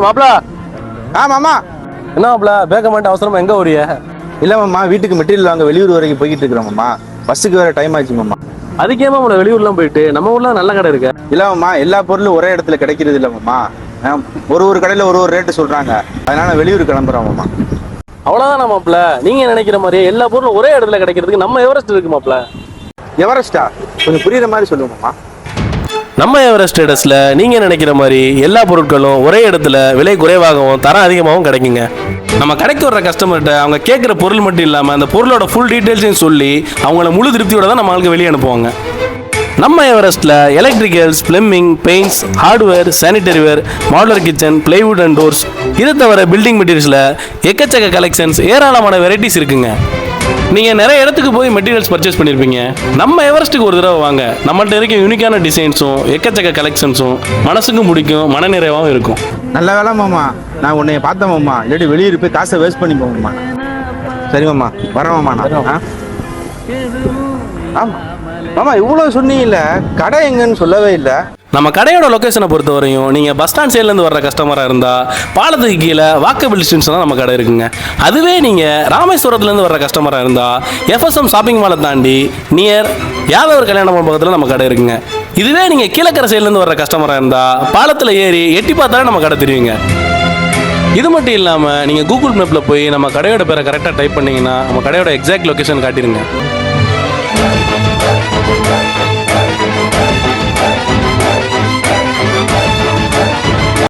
மாப்பிள. மாமா. என்ன மாப்பிள பேக்க மாட்டேன் அவசரமா எங்க ஓடிய? இல்ல மாமா, வீட்டுக்கு மெட்டீரியல் வாங்க வெளியூர் வரைக்கும் போய்கிட்டு இருக்கிறோம் மாமா. பஸ்ஸுக்கு வேற டைம் ஆச்சு மாமா. அதுக்கேமா உங்களை வெளியூர்லாம் போயிட்டு நம்ம ஊர்ல நல்ல கடை இருக்கு. இல்ல மாமா, எல்லா பொருளும் ஒரே இடத்துல கிடைக்கிறது இல்ல மாமா. ஒரு கடையில ஒரு ரேட்டு சொல்றாங்க. அதனால வெளியூர் கிளம்புறோம் மாமா. அவ்வளவுதான் மாப்பிள. நீங்க நினைக்கிற மாதிரி எல்லா பொருளும் ஒரே இடத்துல கிடைக்கிறதுக்கு நம்ம எவரெஸ்ட் இருக்கு மாப்பிள. எவரெஸ்டா? கொஞ்சம் புரியுற மாதிரி சொல்லுங்க மாமா. நம்ம எவரெஸ்ட் ட்ரேடர்ஸ்ல நீங்க நினைக்கிற மாதிரி எல்லா பொருட்களும் ஒரே இடத்துல விலை குறைவாகவும் தரம் அதிகமாகவும் கிடைக்குங்க. நம்ம கடைக்கு வர்ற கஸ்டமர்கிட்ட அவங்க கேட்குற பொருள் மட்டும் இல்லாமல் அந்த பொருளோட ஃபுல் டீட்டெயில்ஸையும் சொல்லி அவங்கள முழு திருப்தியோட தான் நம்மளுக்கு வெளியே அனுப்புவாங்க. நம்ம எவரெஸ்ட்ல electricals, plumbing, paints, hardware, sanitaryware, modular kitchen, plywood and doors, இதை தவிர பில்டிங் மெட்டீரியல்ஸில் எக்கச்சக்க கலெக்ஷன்ஸ், ஏராளமான வெரைட்டிஸ் இருக்குங்க. நீங்கள் நிறைய இடத்துக்கு போய் மெட்டீரியல்ஸ் பர்ச்சேஸ் பண்ணியிருப்பீங்க. நம்ம எவரெஸ்ட்டுக்கு ஒரு தடவை வாங்க. நம்மள்ட்ட இருக்க யூனிக்கான டிசைன்ஸும் எக்கச்சக்க கலெக்ஷன்ஸும் மனசுக்கும் பிடிக்கும், மனநிறைவாகவும் இருக்கும். நல்ல வேலை மாமா, நான் உன்னைய பார்த்தேன் மாமா. இல்லாட்டி வெளியூர் போய் காசை வேஸ்ட் பண்ணி போமாம்மா. சரி மாமா, வரேன் மாமா. நான் ஆமாம் மாமா, இவ்வளோ சொன்னீங்கல்ல, கடை எங்கன்னு சொல்லவே இல்லை. நம்ம கடையோட லொக்கேஷனை பொறுத்த வரையும் நீங்கள் பஸ் ஸ்டாண்ட் சைட்லேருந்து வர்ற கஸ்டமராக இருந்தால் பாலத்துக்கு கீழே வாக்கபிள் டிஸ்டன்ஸ் தான் நம்ம கடை இருக்குங்க. அதுவே நீங்கள் ராமேஸ்வரத்துலேருந்து வர்ற கஸ்டமராக இருந்தால் எஃப்எஸ்எம் ஷாப்பிங் மாலை தாண்டி நியர் யாதவர் கல்யாண மண்டபத்தில் நம்ம கடை இருக்குங்க. இதுவே நீங்கள் கீழக்கரை சைட்லேருந்து வர்ற கஸ்டமராக இருந்தால் பாலத்தில் ஏறி எட்டி பார்த்தாலே நம்ம கடை தெரியுங்க. இது மட்டும் இல்லாமல் நீங்கள் கூகுள் மேப்பில் போய் நம்ம கடையோட பேரை கரெக்டாக டைப் பண்ணிங்கன்னா நம்ம கடையோட எக்ஸாக்ட் லொக்கேஷன் காட்டிடுங்க.